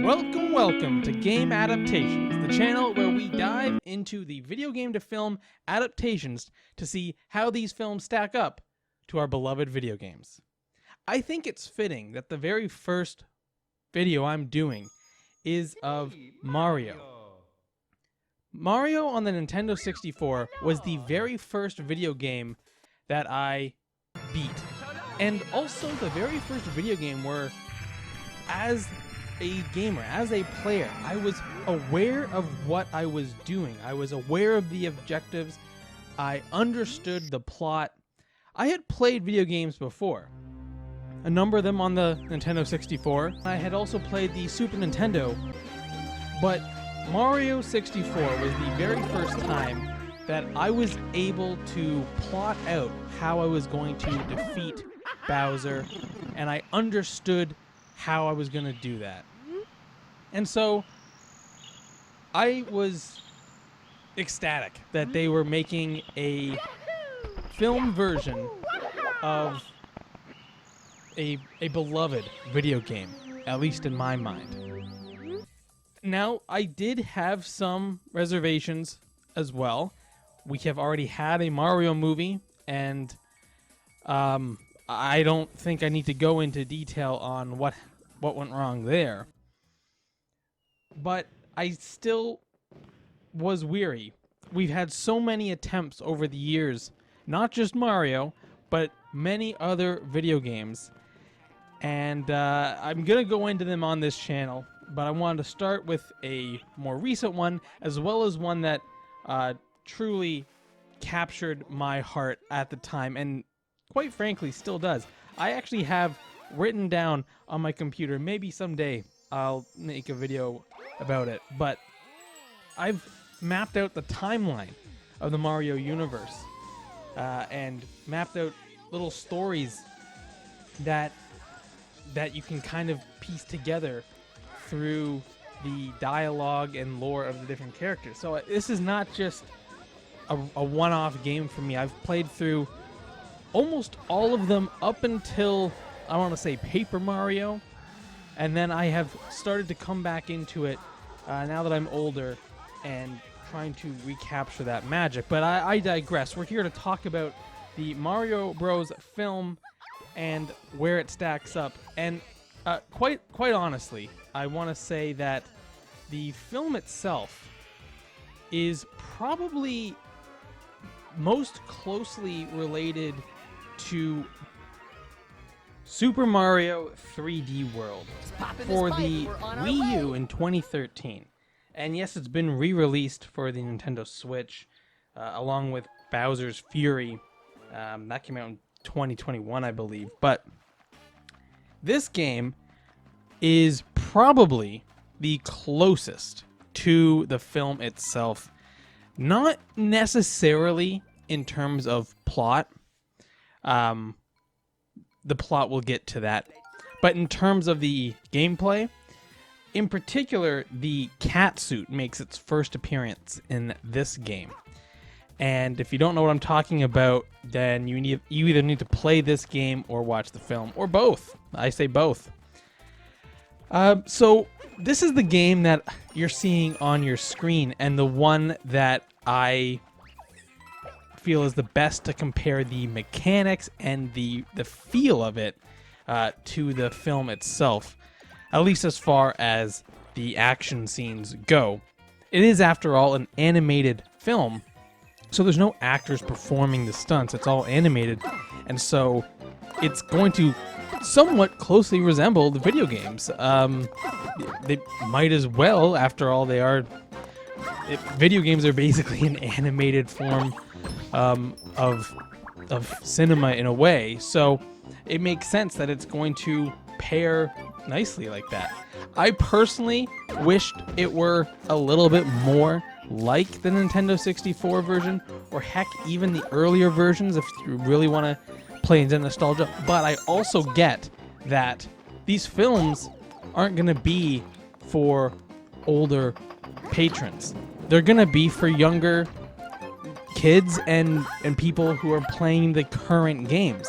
Welcome to Game Adaptations, the channel where we dive into the video game to film adaptations to see how these films stack up to our beloved video games. I think it's fitting that the very first video I'm doing is of Mario. Mario on the Nintendo 64 was the very first video game that I beat, and also the very first video game where, as a gamer, as a player, I was aware of what I was doing. I was aware of the objectives. I understood the plot. I had played video games before, a number of them on the Nintendo 64. I had also played the Super Nintendo, but Mario 64 was the very first time that I was able to plot out how I was going to defeat Bowser, and I understood how I was going to do that. And so I was ecstatic that they were making a film version of a beloved video game, at least in my mind. Now, I did have some reservations as well. We have already had a Mario movie, and I don't think I need to go into detail on what went wrong there. But I still was weary. We've had so many attempts over the years, not just Mario, but many other video games. And I'm going to go into them on this channel, but I wanted to start with a more recent one, as well as one that truly captured my heart at the time, and quite frankly still does. I actually have written down on my computer, maybe someday I'll make a video about it, but I've mapped out the timeline of the Mario universe and mapped out little stories that you can kind of piece together through the dialogue and lore of the different characters. So this is not just a one-off game for me. I've played through almost all of them up until, I want to say, Paper Mario, and then I have started to come back into it now that I'm older and trying to recapture that magic. But I digress. We're here to talk about the Mario Bros. Film and where it stacks up. And quite honestly, I want to say that the film itself is probably most closely related to Super Mario 3D World for the Wii U in 2013. And yes, it's been re-released for the Nintendo Switch, along with Bowser's Fury. That came out in 2021, I believe. But this game is probably the closest to the film itself. Not necessarily in terms of plot. The plot, will get to that. But in terms of the gameplay, in particular, the cat suit makes its first appearance in this game. And if you don't know what I'm talking about, then you either need to play this game or watch the film, or both. I say both. So this is the game that you're seeing on your screen, and the one that I feel is the best to compare the mechanics and the feel of it to the film itself, at least as far as the action scenes go. It is, after all, an animated film, so there's no actors performing the stunts. It's all animated, and so it's going to somewhat closely resemble the video games. They might as well, after all. Video games are basically an animated form of cinema in a way, so it makes sense that it's going to pair nicely like that. I personally wished it were a little bit more like the Nintendo 64 version, or heck, even the earlier versions if you really want to play into nostalgia, but I also get that these films aren't going to be for older patrons. They're going to be for younger kids and people who are playing the current games.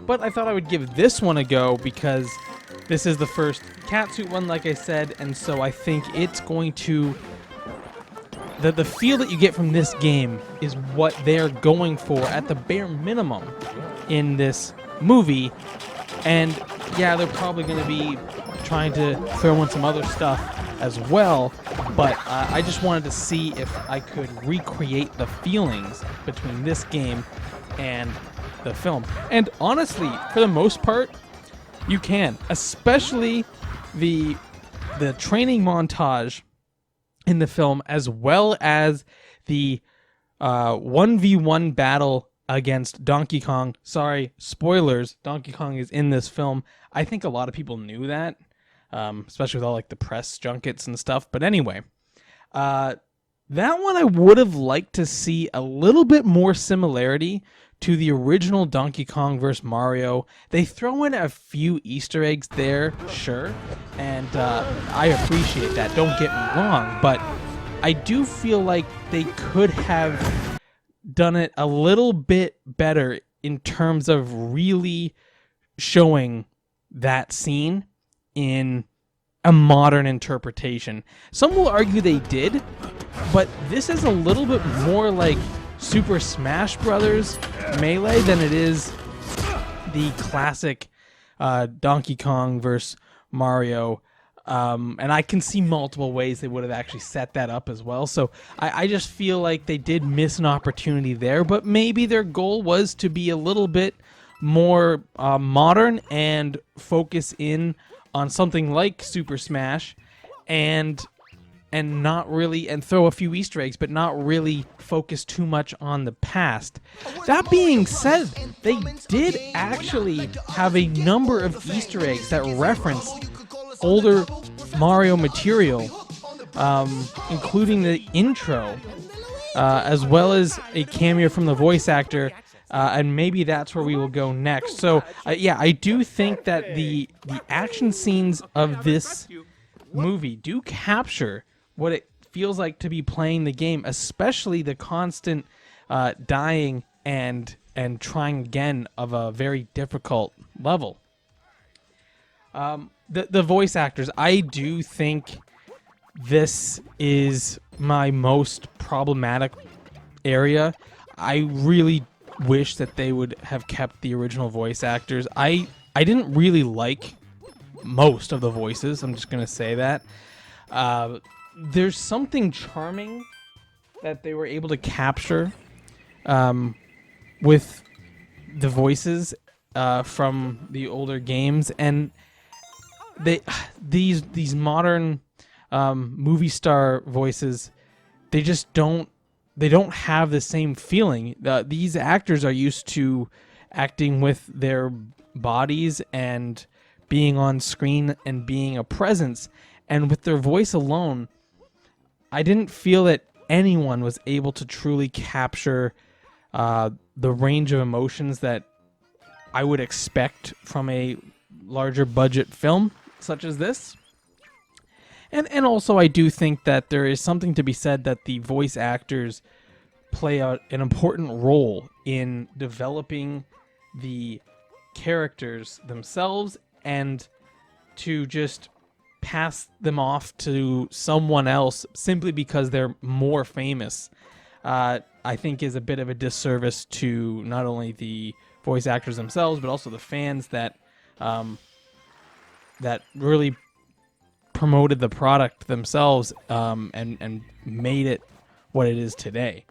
But I thought I would give this one a go because This is the first catsuit one, like I said, and so I think it's going to... The feel that you get from this game is what they're going for at the bare minimum in this movie. And yeah, they're probably going to be trying to throw in some other stuff as well, but I just wanted to see if I could recreate the feelings between this game and the film. And honestly, for the most part, you can, especially the training montage in the film, as well as the 1v1 battle against Donkey Kong. Sorry, spoilers, Donkey Kong is in this film. I think a lot of people knew that, especially with all like the press junkets and stuff. But anyway, that one I would have liked to see a little bit more similarity to the original Donkey Kong vs. Mario. They throw in a few Easter eggs there, sure, and I appreciate that, don't get me wrong, but I do feel like they could have done it a little bit better in terms of really showing that scene in a modern interpretation. Some will argue they did, but this is a little bit more like Super Smash Brothers Melee than it is the classic Donkey Kong vs. Mario. And I can see multiple ways they would have actually set that up as well. So I just feel like they did miss an opportunity there, but maybe their goal was to be a little bit more modern and focus in on something like Super Smash and not really, and throw a few Easter eggs, but not really focus too much on the past. That being said, they did actually have a number of Easter eggs that reference older Mario material, including the intro, as well as a cameo from the voice actor, and maybe that's where we will go next. So, yeah, I do think that the action scenes of this movie do capture what it feels like to be playing the game, especially the constant dying and trying again of a very difficult level. The voice actors, I do think this is my most problematic area. I really wish that they would have kept the original voice actors. I didn't really like most of the voices, I'm just going to say that. There's something charming that they were able to capture with the voices from the older games, and these modern movie star voices, they don't have the same feeling. These actors are used to acting with their bodies and being on screen and being a presence, and with their voice alone, I didn't feel that anyone was able to truly capture the range of emotions that I would expect from a larger budget film such as this. And also I do think that there is something to be said that the voice actors play an important role in developing the characters themselves, and to just pass them off to someone else simply because they're more famous, I think is a bit of a disservice to not only the voice actors themselves, but also the fans that that really promoted the product themselves, and made it what it is today.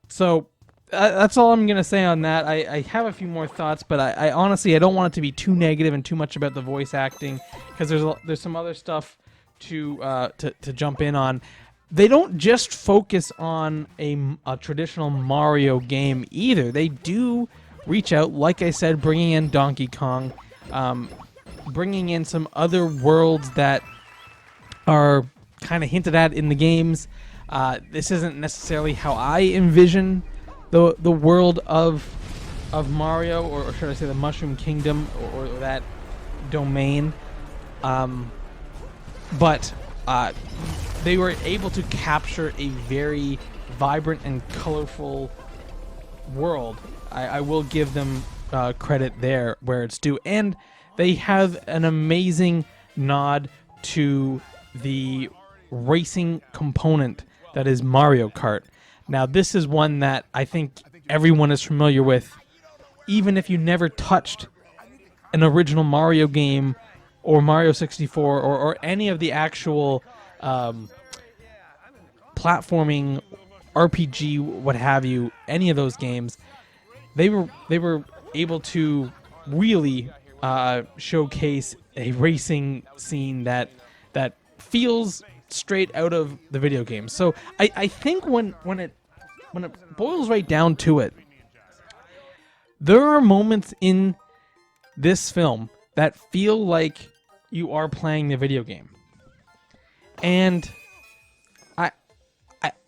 So that's all I'm going to say on that. I have a few more thoughts, but I honestly, I don't want it to be too negative and too much about the voice acting, because there's some other stuff to jump in on. They don't just focus on a traditional Mario game either. They do reach out, like I said, bringing in Donkey Kong, bringing in some other worlds that are kind of hinted at in the games. This isn't necessarily how I envision the world of Mario, or should I say the Mushroom Kingdom, or that domain. But they were able to capture a very vibrant and colorful world. I will give them credit there where it's due. And they have an amazing nod to the racing component that is Mario Kart. Now, this is one that I think everyone is familiar with, even if you never touched an original Mario game or Mario 64 or any of the actual platforming, RPG, what have you, any of those games. They were able to really showcase a racing scene that feels straight out of the video game. So I think when it boils right down to it, there are moments in this film that feel like you are playing the video game. And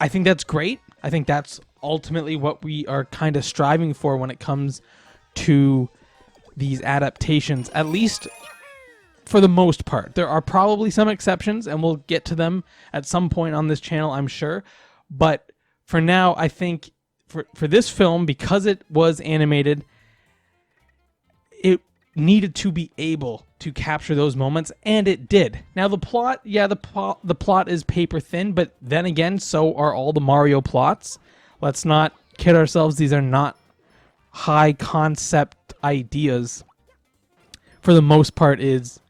I think that's great. I think that's ultimately what we are kind of striving for when it comes to these adaptations, at least for the most part. There are probably some exceptions, and we'll get to them at some point on this channel, I'm sure. But for now, I think for this film, because it was animated, it needed to be able to capture those moments, and it did. Now the plot, the plot is paper thin, but then again, so are all the Mario plots. Let's not kid ourselves, these are not high concept ideas. For the most part is,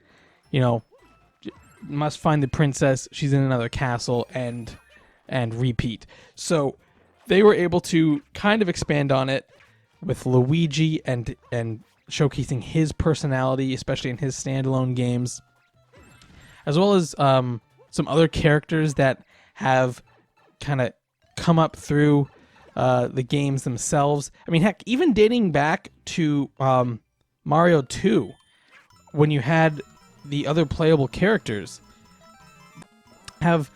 must find the princess, she's in another castle, and repeat. So they were able to kind of expand on it with Luigi and showcasing his personality, especially in his standalone games, as well as some other characters that have kind of come up through the games themselves. I mean, heck, even dating back to Mario 2, when you had the other playable characters, have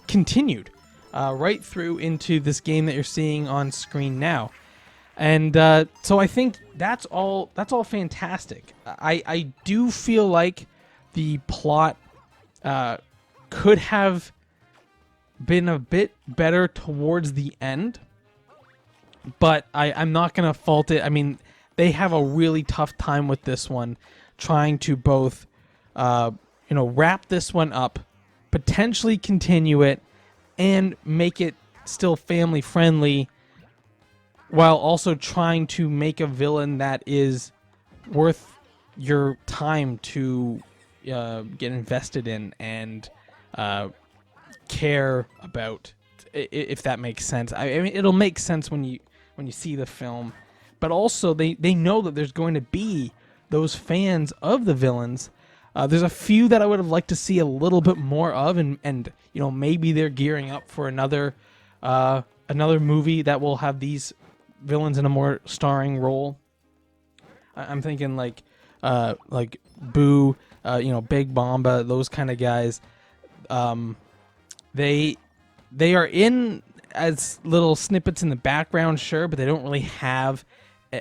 continued right through into this game that you're seeing on screen now. And so I think that's all fantastic. I do feel like the plot could have been a bit better towards the end, but I'm not going to fault it. I mean, they have a really tough time with this one, trying to both wrap this one up, potentially continue it, and make it still family friendly, while also trying to make a villain that is worth your time to get invested in and care about, if that makes sense. I mean, it'll make sense when you see the film, but also they know that there's going to be those fans of the villains. There's a few that I would have liked to see a little bit more of, and maybe they're gearing up for another movie that will have these villains in a more starring role. I'm thinking like Boo, Big Bomba, those kind of guys. They are in as little snippets in the background, sure, but they don't really have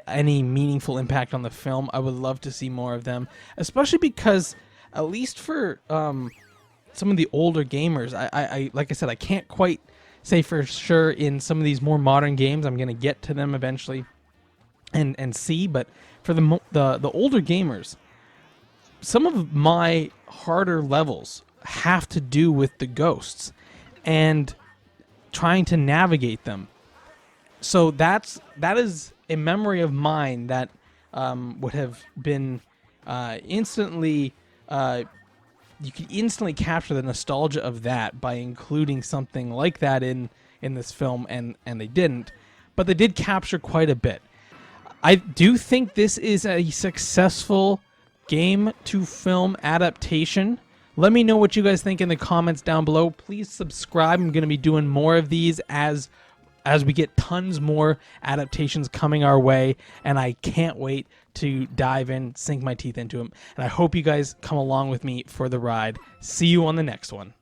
any meaningful impact on the film. I would love to see more of them, especially because, at least for some of the older gamers, I like I said, I can't quite say for sure in some of these more modern games. I'm going to get to them eventually and see, but for the older gamers, some of my harder levels have to do with the ghosts and trying to navigate them. So that is a memory of mine that would have been instantly. You could instantly capture the nostalgia of that by including something like that in this film, and they didn't, but they did capture quite a bit. I do think this is a successful game to film adaptation. Let me know what you guys think in the comments down below. Please subscribe. I'm going to be doing more of these as we get tons more adaptations coming our way, and I can't wait to dive in, sink my teeth into them. And I hope you guys come along with me for the ride. See you on the next one.